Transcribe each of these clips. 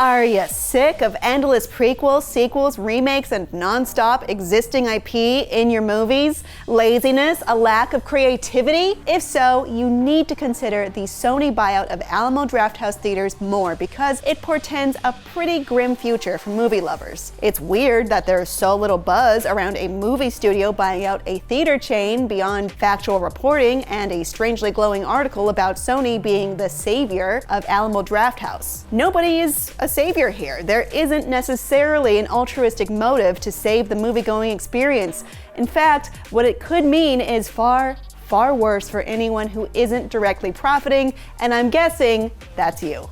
Are you sick of endless prequels, sequels, remakes, and non-stop existing IP in your movies? Laziness? A lack of creativity? If so, you need to consider the Sony buyout of Alamo Drafthouse theaters more because it portends a pretty grim future for movie lovers. It's weird that there's so little buzz around a movie studio buying out a theater chain beyond factual reporting and a strangely glowing article about Sony being the savior of Alamo Drafthouse. Nobody is a savior here. There isn't necessarily an altruistic motive to save the movie-going experience. In fact, what it could mean is far worse for anyone who isn't directly profiting, and I'm guessing that's you.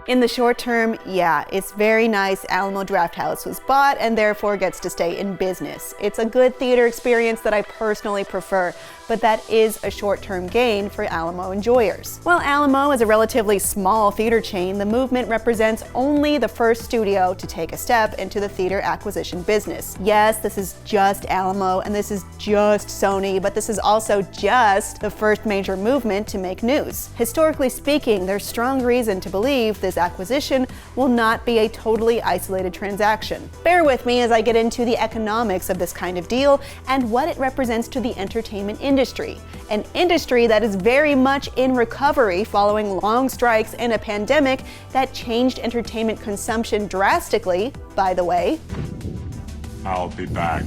In the short term, yeah, it's very nice Alamo Drafthouse was bought and therefore gets to stay in business. It's a good theater experience that I personally prefer, but that is a short-term gain for Alamo enjoyers. While Alamo is a relatively small theater chain, the movement represents only the first studio to take a step into the theater acquisition business. Yes, this is just Alamo and this is just Sony, but this is also just the first major movement to make news. Historically speaking, there's strong reason to believe this acquisition will not be a totally isolated transaction. Bear with me as I get into the economics of this kind of deal and what it represents to the entertainment industry. An industry that is very much in recovery following long strikes and a pandemic that changed entertainment consumption drastically, by the way. I'll be back.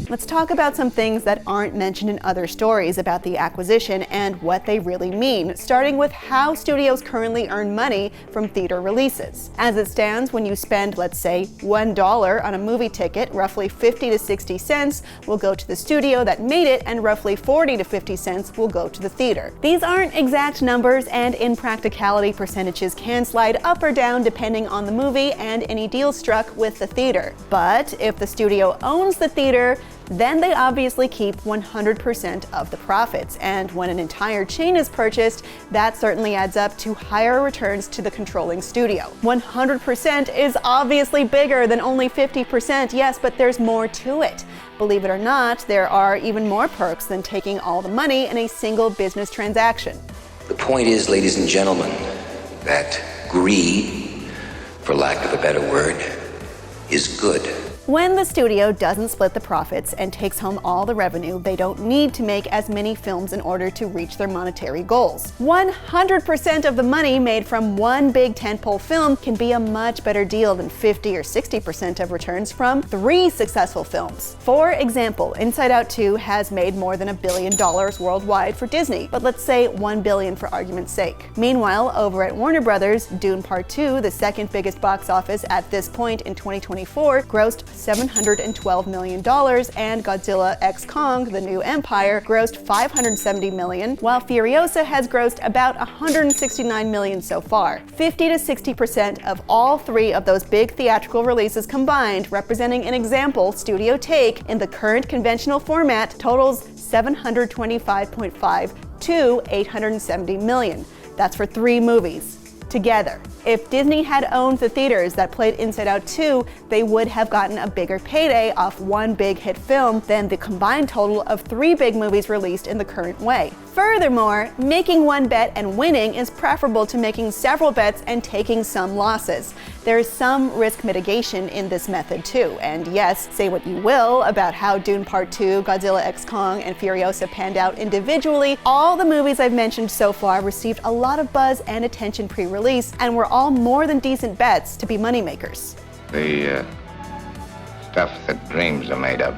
Let's talk about some things that aren't mentioned in other stories about the acquisition and what they really mean, starting with how studios currently earn money from theater releases. As it stands, when you spend, let's say, $1 on a movie ticket, roughly 50 to 60 cents will go to the studio that made it, and roughly 40 to 50 cents will go to the theater. These aren't exact numbers, and in practicality, percentages can slide up or down depending on the movie and any deal struck with the theater. But if the studio owns the theater, then they obviously keep 100% of the profits. And when an entire chain is purchased, that certainly adds up to higher returns to the controlling studio. 100% is obviously bigger than only 50%, yes, but there's more to it. Believe it or not, there are even more perks than taking all the money in a single business transaction. The point is, ladies and gentlemen, that greed, for lack of a better word, is good. When the studio doesn't split the profits and takes home all the revenue, they don't need to make as many films in order to reach their monetary goals. 100% of the money made from one big tentpole film can be a much better deal than 50 or 60% of returns from 3 successful films. For example, Inside Out 2 has made more than $1 billion worldwide for Disney, but let's say $1 billion for argument's sake. Meanwhile, over at Warner Brothers, Dune Part 2, the second biggest box office at this point in 2024, grossed $712 million, and Godzilla x Kong: The New Empire grossed $570 million, while Furiosa has grossed about $169 million so far. 50 to 60% of all 3 of those big theatrical releases combined, representing an example studio take in the current conventional format, totals $725.5 to $870 million. That's for 3 movies together. If Disney had owned the theaters that played Inside Out 2, they would have gotten a bigger payday off one big hit film than the combined total of 3 big movies released in the current way. Furthermore, making one bet and winning is preferable to making several bets and taking some losses. There is some risk mitigation in this method too, and yes, say what you will about how Dune Part 2, Godzilla x Kong, and Furiosa panned out individually, all the movies I've mentioned so far received a lot of buzz and attention pre-release, and were all more than decent bets to be moneymakers. The stuff that dreams are made of.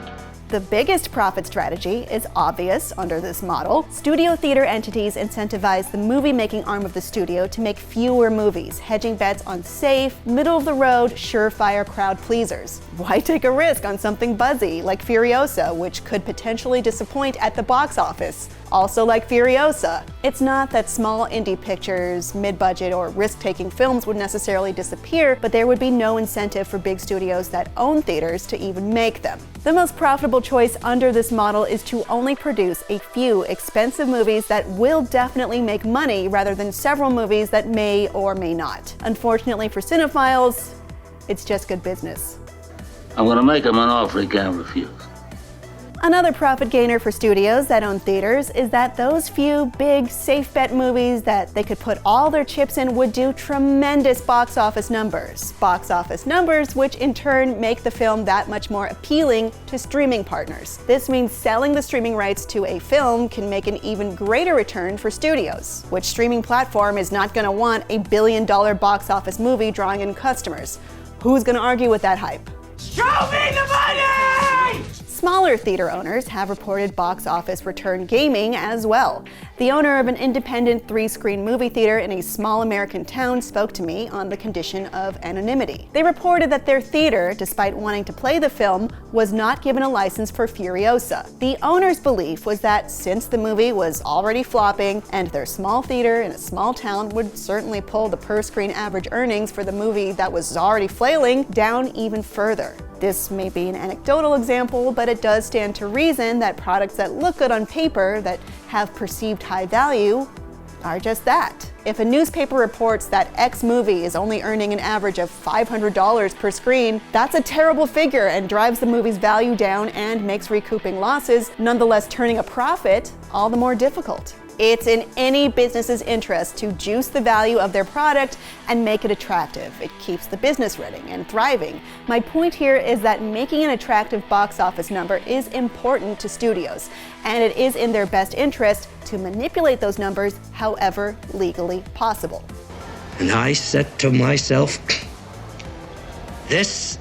The biggest profit strategy is obvious under this model. Studio theater entities incentivize the movie-making arm of the studio to make fewer movies, hedging bets on safe, middle-of-the-road, surefire crowd pleasers. Why take a risk on something buzzy like Furiosa, which could potentially disappoint at the box office? also like Furiosa. It's not that small indie pictures, mid-budget, or risk-taking films would necessarily disappear, but there would be no incentive for big studios that own theaters to even make them. The most profitable choice under this model is to only produce a few expensive movies that will definitely make money rather than several movies that may or may not. Unfortunately for cinephiles, it's just good business. I'm gonna make him an offer he can't refuse. Another profit gainer for studios that own theaters is that those few big, safe bet movies that they could put all their chips in would do tremendous box office numbers. Box office numbers which in turn make the film that much more appealing to streaming partners. This means selling the streaming rights to a film can make an even greater return for studios. Which streaming platform is not going to want a billion-dollar box office movie drawing in customers? Who's going to argue with that hype? Show me the money! Smaller theater owners have reported box office return gaming as well. The owner of an independent 3-screen movie theater in a small American town spoke to me on the condition of anonymity. They reported that their theater, despite wanting to play the film, was not given a license for Furiosa. The owner's belief was that since the movie was already flopping, and their small theater in a small town would certainly pull the per-screen average earnings for the movie that was already flailing down even further. This may be an anecdotal example, but it does stand to reason that products that look good on paper, that have perceived high value, are just that. If a newspaper reports that X movie is only earning an average of $500 per screen, that's a terrible figure and drives the movie's value down and makes recouping losses, nonetheless turning a profit, all the more difficult. It's in any business's interest to juice the value of their product and make it attractive. It keeps the business running and thriving. My point here is that making an attractive box office number is important to studios, and it is in their best interest to manipulate those numbers however legally possible. And I said to myself, this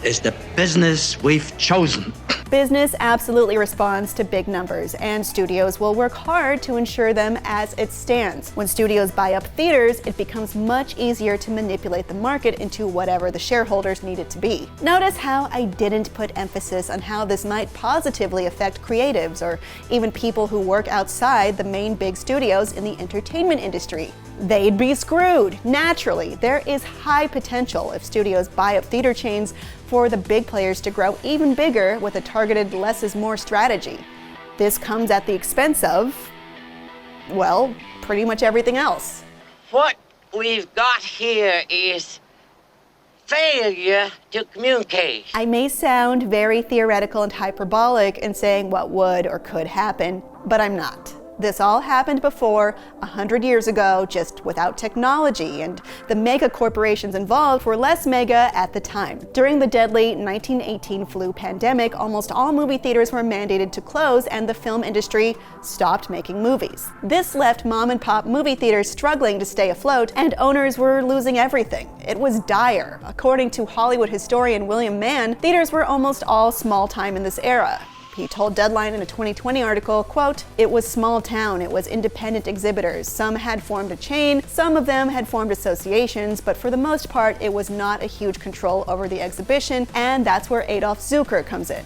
is the business we've chosen. Business absolutely responds to big numbers, and studios will work hard to ensure them as it stands. When studios buy up theaters, it becomes much easier to manipulate the market into whatever the shareholders need it to be. Notice how I didn't put emphasis on how this might positively affect creatives or even people who work outside the main big studios in the entertainment industry. They'd be screwed. Naturally, there is high potential if studios buy up theater chains for the big players to grow even bigger with a targeted less is more strategy. This comes at the expense of, well, pretty much everything else. What we've got here is failure to communicate. I may sound very theoretical and hyperbolic in saying what would or could happen, but I'm not. This all happened before, 100 years ago, just without technology, and the mega corporations involved were less mega at the time. During the deadly 1918 flu pandemic, almost all movie theaters were mandated to close and the film industry stopped making movies. This left mom-and-pop movie theaters struggling to stay afloat, and owners were losing everything. It was dire. According to Hollywood historian William Mann, theaters were almost all small-time in this era. He told Deadline in a 2020 article, quote, "It was small town, it was independent exhibitors. Some had formed a chain, some of them had formed associations, but for the most part, it was not a huge control over the exhibition, and that's where Adolf Zucker comes in."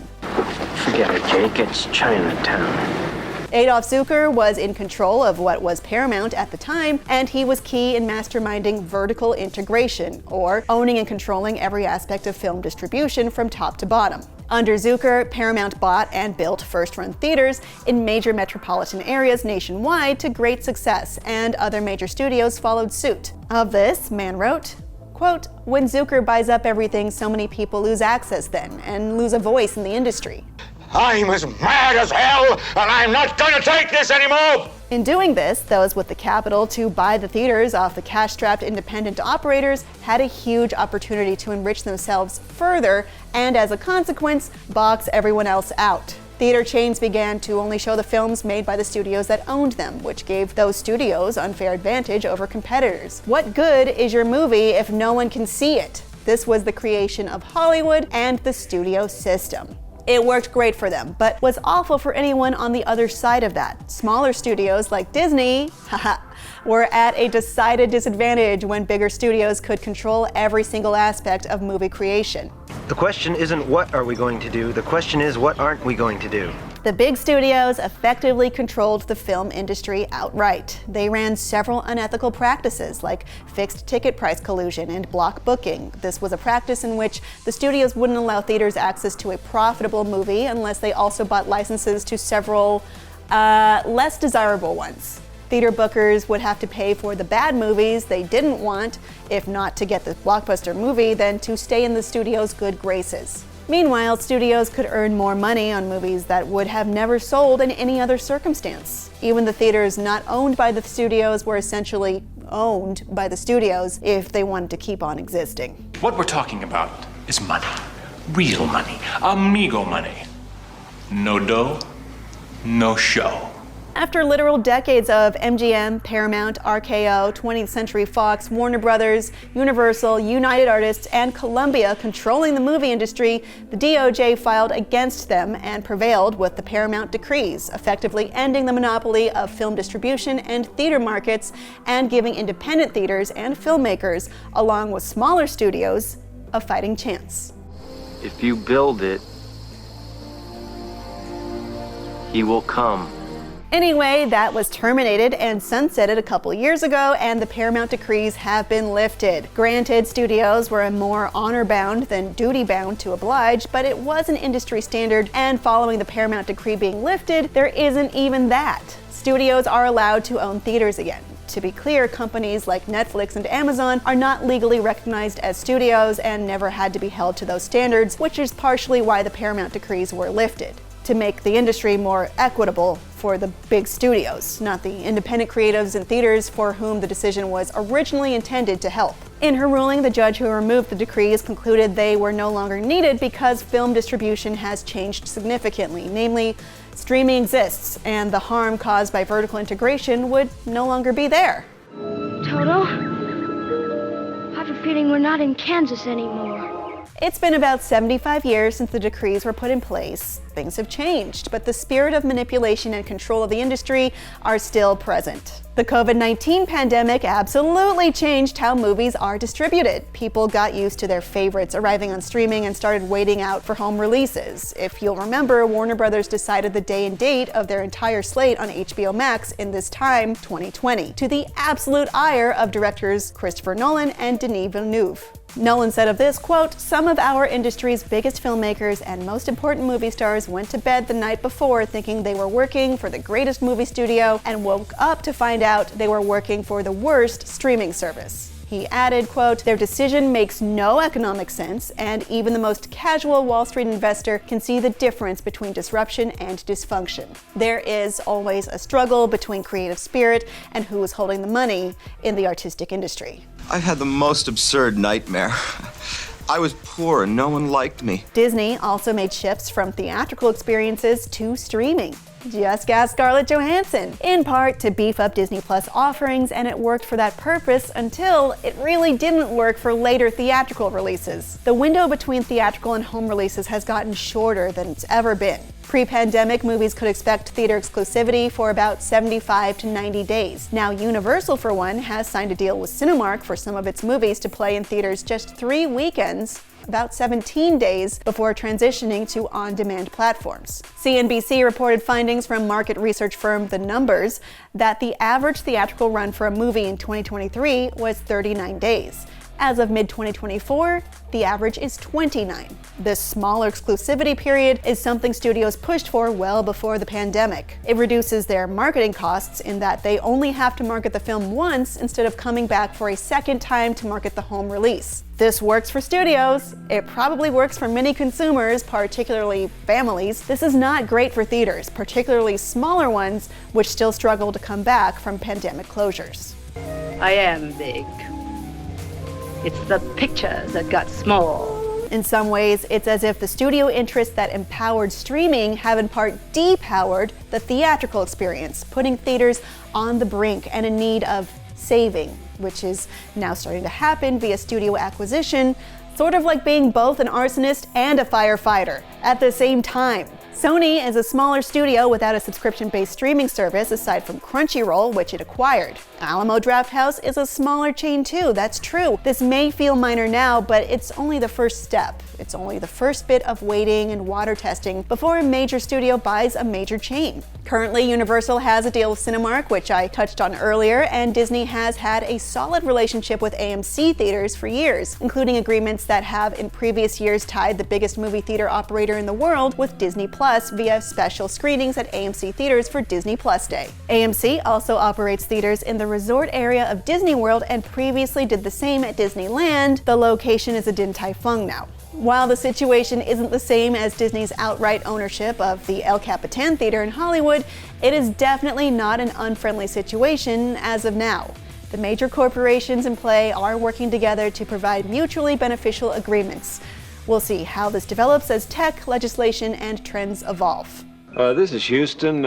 Forget it, Jake, it's Chinatown. Adolf Zucker was in control of what was Paramount at the time, and he was key in masterminding vertical integration, or owning and controlling every aspect of film distribution from top to bottom. Under Zucker, Paramount bought and built first-run theaters in major metropolitan areas nationwide to great success, and other major studios followed suit. Of this, Mann wrote, quote, "When Zucker buys up everything, so many people lose access then, and lose a voice in the industry. I'm as mad as hell, and I'm not gonna take this anymore!" In doing this, those with the capital to buy the theaters off the cash-strapped independent operators had a huge opportunity to enrich themselves further, and as a consequence, box everyone else out. Theater chains began to only show the films made by the studios that owned them, which gave those studios unfair advantage over competitors. What good is your movie if no one can see it? This was the creation of Hollywood and the studio system. It worked great for them, but was awful for anyone on the other side of that. Smaller studios like Disney, were at a decided disadvantage when bigger studios could control every single aspect of movie creation. The question isn't what are we going to do, the question is what aren't we going to do. The big studios effectively controlled the film industry outright. They ran several unethical practices like fixed ticket price collusion and block booking. This was a practice in which the studios wouldn't allow theaters access to a profitable movie unless they also bought licenses to several less desirable ones. Theater bookers would have to pay for the bad movies they didn't want, if not to get the blockbuster movie, then to stay in the studio's good graces. Meanwhile, studios could earn more money on movies that would have never sold in any other circumstance. Even the theaters not owned by the studios were essentially owned by the studios if they wanted to keep on existing. What we're talking about is money. Real money. Amigo money. No dough, no show. After literal decades of MGM, Paramount, RKO, 20th Century Fox, Warner Brothers, Universal, United Artists, and Columbia controlling the movie industry, the DOJ filed against them and prevailed with the Paramount decrees, effectively ending the monopoly of film distribution and theater markets and giving independent theaters and filmmakers, along with smaller studios, a fighting chance. If you build it, he will come. Anyway, that was terminated and sunsetted a couple years ago, and the Paramount decrees have been lifted. Granted, studios were more honor-bound than duty-bound to oblige, but it was an industry standard, and following the Paramount decree being lifted, there isn't even that. Studios are allowed to own theaters again. To be clear, companies like Netflix and Amazon are not legally recognized as studios and never had to be held to those standards, which is partially why the Paramount decrees were lifted, to make the industry more equitable for the big studios, not the independent creatives and theaters for whom the decision was originally intended to help. In her ruling, the judge who removed the decrees concluded they were no longer needed because film distribution has changed significantly. Namely, streaming exists, and the harm caused by vertical integration would no longer be there. Toto, I have a feeling we're not in Kansas anymore. It's been about 75 years since the decrees were put in place. Things have changed, but the spirit of manipulation and control of the industry are still present. The COVID-19 pandemic absolutely changed how movies are distributed. People got used to their favorites arriving on streaming and started waiting out for home releases. If you'll remember, Warner Brothers decided the day and date of their entire slate on HBO Max in this time, 2020, to the absolute ire of directors Christopher Nolan and Denis Villeneuve. Nolan said of this, quote, "Some of our industry's biggest filmmakers and most important movie stars went to bed the night before thinking they were working for the greatest movie studio and woke up to find out they were working for the worst streaming service." He added, quote, "Their decision makes no economic sense, and even the most casual Wall Street investor can see the difference between disruption and dysfunction. There is always a struggle between creative spirit and who is holding the money in the artistic industry." I've had the most absurd nightmare. I was poor and no one liked me. Disney also made shifts from theatrical experiences to streaming. Just ask Scarlett Johansson, in part to beef up Disney Plus offerings, and it worked for that purpose until it really didn't work for later theatrical releases. The window between theatrical and home releases has gotten shorter than it's ever been. Pre-pandemic, movies could expect theater exclusivity for about 75 to 90 days. Now, Universal, for one, has signed a deal with Cinemark for some of its movies to play in theaters just 3 weekends, about 17 days before transitioning to on-demand platforms. CNBC reported findings from market research firm The Numbers that the average theatrical run for a movie in 2023 was 39 days. As of mid-2024, the average is 29. This smaller exclusivity period is something studios pushed for well before the pandemic. It reduces their marketing costs in that they only have to market the film once instead of coming back for a second time to market the home release. This works for studios. It probably works for many consumers, particularly families. This is not great for theaters, particularly smaller ones, which still struggle to come back from pandemic closures. I am big. It's the pictures that got small. In some ways, it's as if the studio interests that empowered streaming have in part depowered the theatrical experience, putting theaters on the brink and in need of saving, which is now starting to happen via studio acquisition, sort of like being both an arsonist and a firefighter at the same time. Sony is a smaller studio without a subscription-based streaming service aside from Crunchyroll, which it acquired. Alamo Drafthouse is a smaller chain too, that's true. This may feel minor now, but it's only the first step. It's only the first bit of waiting and water testing before a major studio buys a major chain. Currently, Universal has a deal with Cinemark, which I touched on earlier, and Disney has had a solid relationship with AMC theaters for years, including agreements that have in previous years tied the biggest movie theater operator in the world with Disney Plus via special screenings at AMC theaters for Disney Plus Day. AMC also operates theaters in the resort area of Disney World and previously did the same at Disneyland. The location is a Din Tai Fung now. While the situation isn't the same as Disney's outright ownership of the El Capitan Theater in Hollywood, it is definitely not an unfriendly situation as of now. The major corporations in play are working together to provide mutually beneficial agreements. We'll see how this develops as tech, legislation, and trends evolve. This is Houston.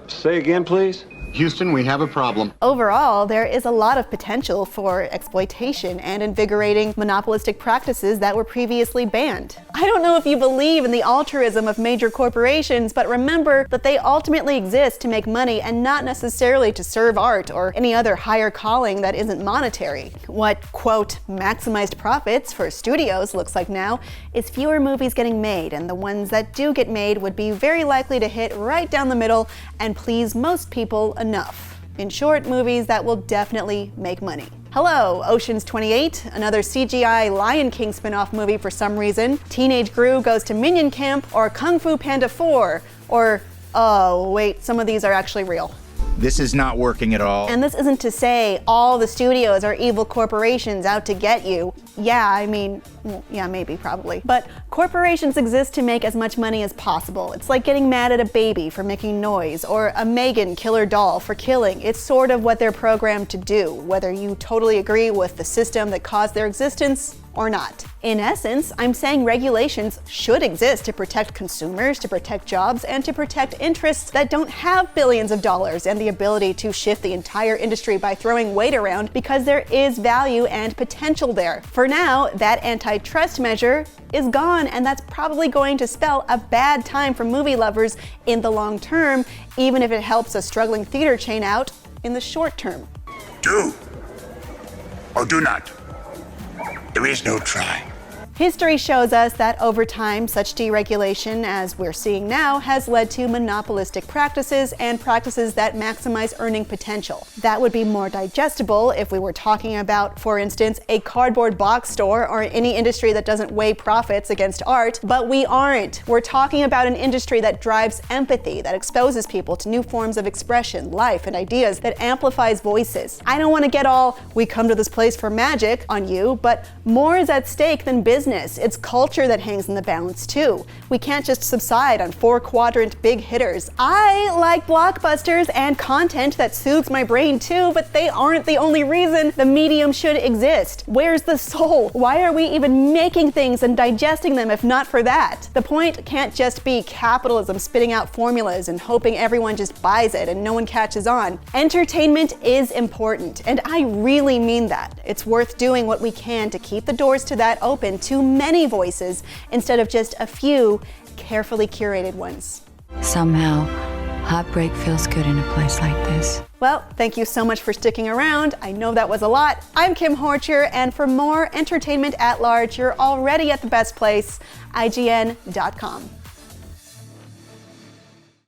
Say again, please. Houston, we have a problem. Overall, there is a lot of potential for exploitation and invigorating monopolistic practices that were previously banned. I don't know if you believe in the altruism of major corporations, but remember that they ultimately exist to make money and not necessarily to serve art or any other higher calling that isn't monetary. What, quote, maximized profits for studios looks like now is fewer movies getting made, and the ones that do get made would be very likely to hit right down the middle and please most people enough. In short, movies that will definitely make money. Hello, Ocean's 28, another CGI Lion King spin-off movie for some reason, Teenage Gru Goes to Minion Camp, or Kung Fu Panda 4, or, oh wait, some of these are actually real. This is not working at all. And this isn't to say all the studios are evil corporations out to get you. Yeah, I mean, well, yeah, maybe, probably. But corporations exist to make as much money as possible. It's like getting mad at a baby for making noise, or a Megan killer doll for killing. It's sort of what they're programmed to do, whether you totally agree with the system that caused their existence or not. In essence, I'm saying regulations should exist to protect consumers, to protect jobs, and to protect interests that don't have billions of dollars and the ability to shift the entire industry by throwing weight around because there is value and potential there. For now, that antitrust measure is gone, and that's probably going to spell a bad time for movie lovers in the long term, even if it helps a struggling theater chain out in the short term. Do or do not. There is no try. History shows us that over time, such deregulation as we're seeing now has led to monopolistic practices and practices that maximize earning potential. That would be more digestible if we were talking about, for instance, a cardboard box store or any industry that doesn't weigh profits against art, but we aren't. We're talking about an industry that drives empathy, that exposes people to new forms of expression, life, and ideas, that amplifies voices. I don't want to get all, we come to this place for magic on you, but more is at stake than business. It's culture that hangs in the balance too. We can't just subside on 4-quadrant big hitters. I like blockbusters and content that soothes my brain too, but they aren't the only reason the medium should exist. Where's the soul? Why are we even making things and digesting them if not for that? The point can't just be capitalism spitting out formulas and hoping everyone just buys it and no one catches on. Entertainment is important, and I really mean that. It's worth doing what we can to keep the doors to that open to many voices instead of just a few carefully curated ones. Somehow, heartbreak feels good in a place like this. Well, thank you so much for sticking around. I know that was a lot. I'm Kim Horcher, and for more entertainment at large, you're already at the best place, IGN.com.